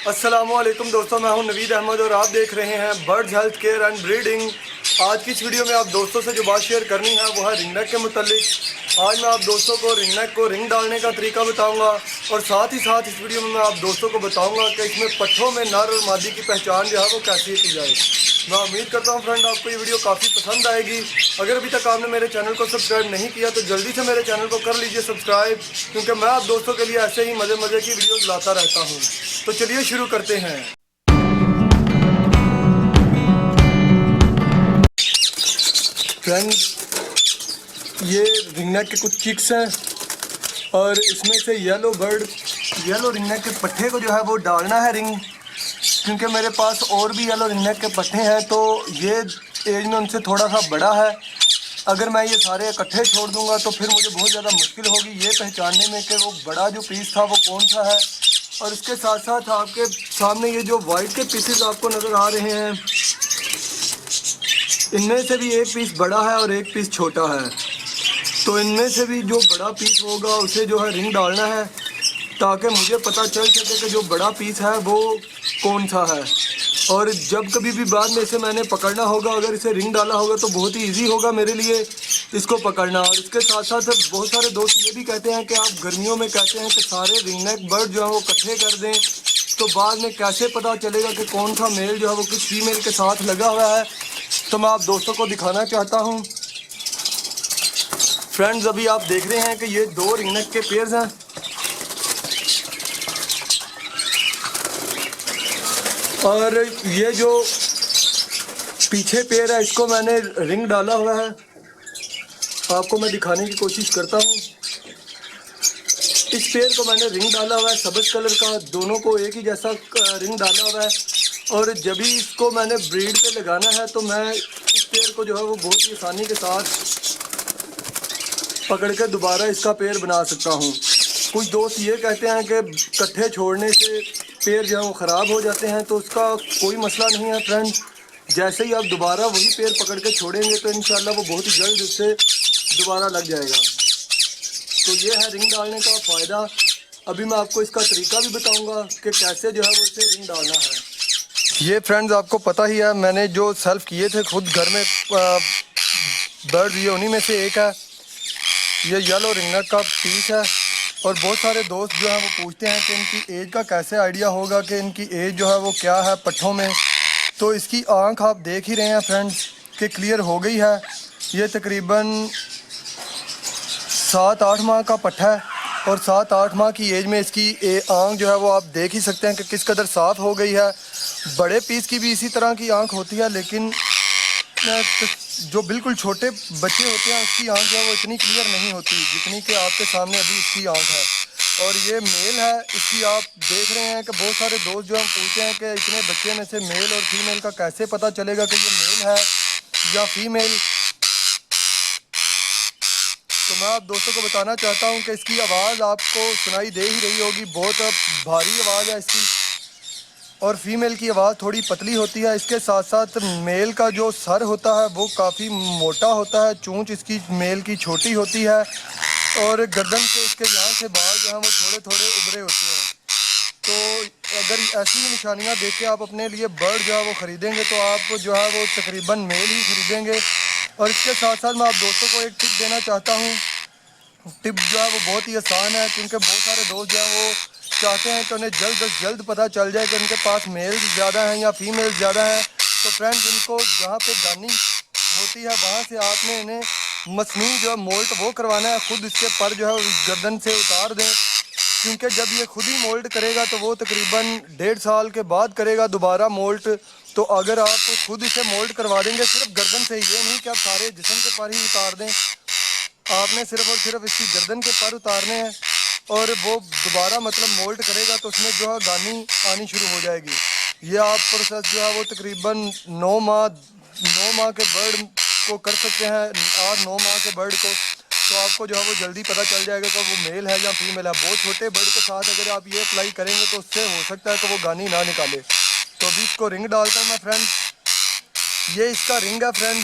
السلام علیکم دوستوں، میں ہوں نوید احمد اور آپ دیکھ رہے ہیں birds health care and breeding. آج کی اس ویڈیو میں آپ دوستوں سے جو بات شیئر کرنی ہے وہ ہے رنگ نیک کے متعلق۔ آج میں آپ دوستوں کو رنگ نیک کو رنگ ڈالنے کا طریقہ بتاؤں گا، اور ساتھ ہی ساتھ اس ویڈیو میں آپ دوستوں کو بتاؤں گا کہ اس میں پٹھوں میں نر اور مادی کی پہچان جو ہے وہ کیسے کی جائے۔ میں امید کرتا ہوں فرینڈ آپ کو یہ ویڈیو کافی پسند آئے گی۔ اگر ابھی تک آپ نے میرے چینل کو سبسکرائب نہیں کیا تو جلدی سے میرے چینل کو کر لیجئے سبسکرائب، کیونکہ میں آپ دوستوں کے لیے ایسے ہی مزے کی ویڈیوز لاتا رہتا ہوں۔ تو چلیے شروع کرتے ہیں۔ فرینڈ، یہ رنگ نیک کے کچھ چکس ہیں، اور اس میں سے یلو رنگ نیک کے پٹھے کو جو ہے وہ ڈالنا ہے رنگ، کیونکہ میرے پاس اور بھی یلو رنگ نیک کے پٹھے ہیں تو یہ ایج میں ان سے تھوڑا سا بڑا ہے۔ اگر میں یہ سارے اکٹھے چھوڑ دوں گا تو پھر مجھے بہت زیادہ مشکل ہوگی یہ پہچاننے میں کہ وہ بڑا جو پیس تھا وہ کون سا ہے۔ اور اس کے ساتھ ساتھ آپ کے سامنے یہ جو وائٹ کے پیسز آپ کو نظر آ رہے ہیں، ان میں سے بھی ایک پیس بڑا ہے اور ایک پیس چھوٹا ہے۔ تو ان میں سے بھی جو بڑا پیس ہوگا اسے جو ہے رنگ ڈالنا ہے، تاکہ مجھے پتہ چل سکے کہ جو بڑا پیس ہے وہ کون سا ہے۔ اور جب کبھی بھی بعد میں اسے میں نے پکڑنا ہوگا، اگر اسے رنگ ڈالا ہوگا تو بہت ہی ایزی ہوگا میرے لیے اس کو پکڑنا۔ اور اس کے ساتھ ساتھ بہت سارے دوست یہ بھی کہتے ہیں کہ آپ گرمیوں میں کہتے ہیں کہ سارے رنگ نیک برڈ جو ہیں وہ اکٹھے کر دیں، تو بعد میں کیسے پتہ چلے گا کہ کون سا میل جو ہے وہ کس فیمیل کے ساتھ لگا ہوا ہے۔ تو میں آپ دوستوں کو دکھانا چاہتا ہوں۔ فرینڈز، ابھی آپ دیکھ رہے ہیں کہ یہ دو رنگ نیک کے پیئرز ہیں، اور یہ جو پیچھے پیئر ہے اس کو میں نے رنگ ڈالا ہوا ہے، آپ کو میں دکھانے کی کوشش کرتا ہوں۔ اس پیئر کو میں نے رنگ ڈالا ہوا ہے سبز کلر کا، دونوں کو ایک ہی جیسا رنگ ڈالا ہوا ہے۔ اور جب ہی اس کو میں نے بریڈ پہ لگانا ہے تو میں اس پیئر کو جو ہے وہ بہت ہی آسانی کے ساتھ پکڑ کے دوبارہ اس کا پیئر بنا سکتا ہوں۔ کچھ دوست یہ کہتے ہیں کہ کٹھے چھوڑنے سے پیئر جو ہے وہ خراب ہو جاتے ہیں، تو اس کا کوئی مسئلہ نہیں ہے فرینڈ۔ جیسے ہی آپ دوبارہ وہی پیئر پکڑ کے چھوڑیں گے تو انشاءاللہ وہ بہت ہی جلد اس سے دوبارہ لگ جائے گا۔ تو یہ ہے رنگ ڈالنے کا فائدہ۔ ابھی میں آپ کو اس کا طریقہ بھی بتاؤں گا کہ کیسے جو ہے وہ اسے رنگ ڈالنا ہے۔ یہ فرینڈز آپ کو پتہ ہی ہے، میں نے جو سیلف کیے تھے خود گھر میں برڈ، یہ انہی میں سے ایک ہے۔ یہ یلو رنگ نیک کا پیس ہے، اور بہت سارے دوست جو ہیں وہ پوچھتے ہیں کہ ان کی ایج کا کیسے آئیڈیا ہوگا کہ ان کی ایج جو ہے وہ کیا ہے پٹھوں میں۔ تو اس کی آنکھ آپ دیکھ ہی رہے ہیں فرینڈز کہ کلیئر ہو گئی ہے۔ یہ تقریباً 7-8 ماہ کا پٹھا ہے، اور 7-8 ماہ کی ایج میں اس کی آنکھ جو ہے وہ آپ دیکھ ہی سکتے ہیں کہ کس قدر صاف ہو گئی ہے۔ بڑے پیس کی بھی اسی طرح کی آنکھ ہوتی ہے، لیکن جو بالکل چھوٹے بچے ہوتے ہیں اس کی آنکھ جو ہے وہ اتنی کلیئر نہیں ہوتی جتنی کہ آپ کے سامنے ابھی اس کی آنکھ ہے۔ اور یہ میل ہے، اس کی آپ دیکھ رہے ہیں کہ بہت سارے دوست جو ہم پوچھتے ہیں کہ اتنے بچے میں سے میل اور فیمیل کا کیسے پتہ چلے گا کہ یہ میل ہے یا فیمیل۔ تو میں آپ دوستوں کو بتانا چاہتا ہوں کہ اس کی آواز آپ کو سنائی دے ہی رہی ہوگی، بہت بھاری آواز ہے اس کی، اور فیمیل کی آواز تھوڑی پتلی ہوتی ہے۔ اس کے ساتھ ساتھ میل کا جو سر ہوتا ہے وہ کافی موٹا ہوتا ہے، چونچ اس کی میل کی چھوٹی ہوتی ہے، اور گردن سے اس کے یہاں سے بال جو ہیں وہ تھوڑے تھوڑے ابھرے ہوتے ہیں۔ تو اگر ایسی نشانیاں دیکھ کے آپ اپنے لیے برڈ جو ہے وہ خریدیں گے تو آپ جو ہے وہ تقریباً میل ہی خریدیں گے۔ اور اس کے ساتھ ساتھ میں آپ دوستوں کو ایک ٹپ دینا چاہتا ہوں۔ ٹپ جو ہے وہ بہت ہی آسان ہے، کیونکہ بہت سارے دوست جو ہیں وہ چاہتے ہیں کہ انہیں جلد از جلد پتہ چل جائے کہ ان کے پاس میل زیادہ ہیں یا فیمیل زیادہ ہیں۔ تو فرینڈ، ان کو جہاں پہ گانی ہوتی ہے وہاں سے آپ نے انہیں مصنوعی جو ہے مولٹ وہ کروانا ہے، خود اس کے پر جو ہے گردن سے اتار دیں، کیونکہ جب یہ خود ہی مولٹ کرے گا تو وہ تقریباً 1.5 سال کے بعد کرے گا دوبارہ مولٹ۔ تو اگر آپ خود اسے مولٹ کروا دیں گے صرف گردن سے ہی، یہ نہیں کہ آپ سارے جسم کے پر ہی اتار دیں، آپ نے صرف اور صرف اس کی گردن کے پر اتارنے ہیں، اور وہ دوبارہ مطلب مولٹ کرے گا تو اس میں جو ہے گانی آنی شروع ہو جائے گی۔ یہ آپ پروسیس جو ہے وہ تقریباً 9 ماہ کے برڈ کو کر سکتے ہیں، 8-9 ماہ کے برڈ کو، تو آپ کو جو ہے وہ جلدی پتہ چل جائے گا کہ وہ میل ہے یا فیمیل ہے۔ بہت چھوٹے برڈ کے ساتھ اگر آپ یہ اپلائی کریں گے تو اس سے ہو سکتا ہے کہ وہ گانی نہ نکالے۔ تو ابھی اس کو رنگ ڈالتا ہوں میں فرینڈ۔ یہ اس کا رنگ ہے فرینڈ،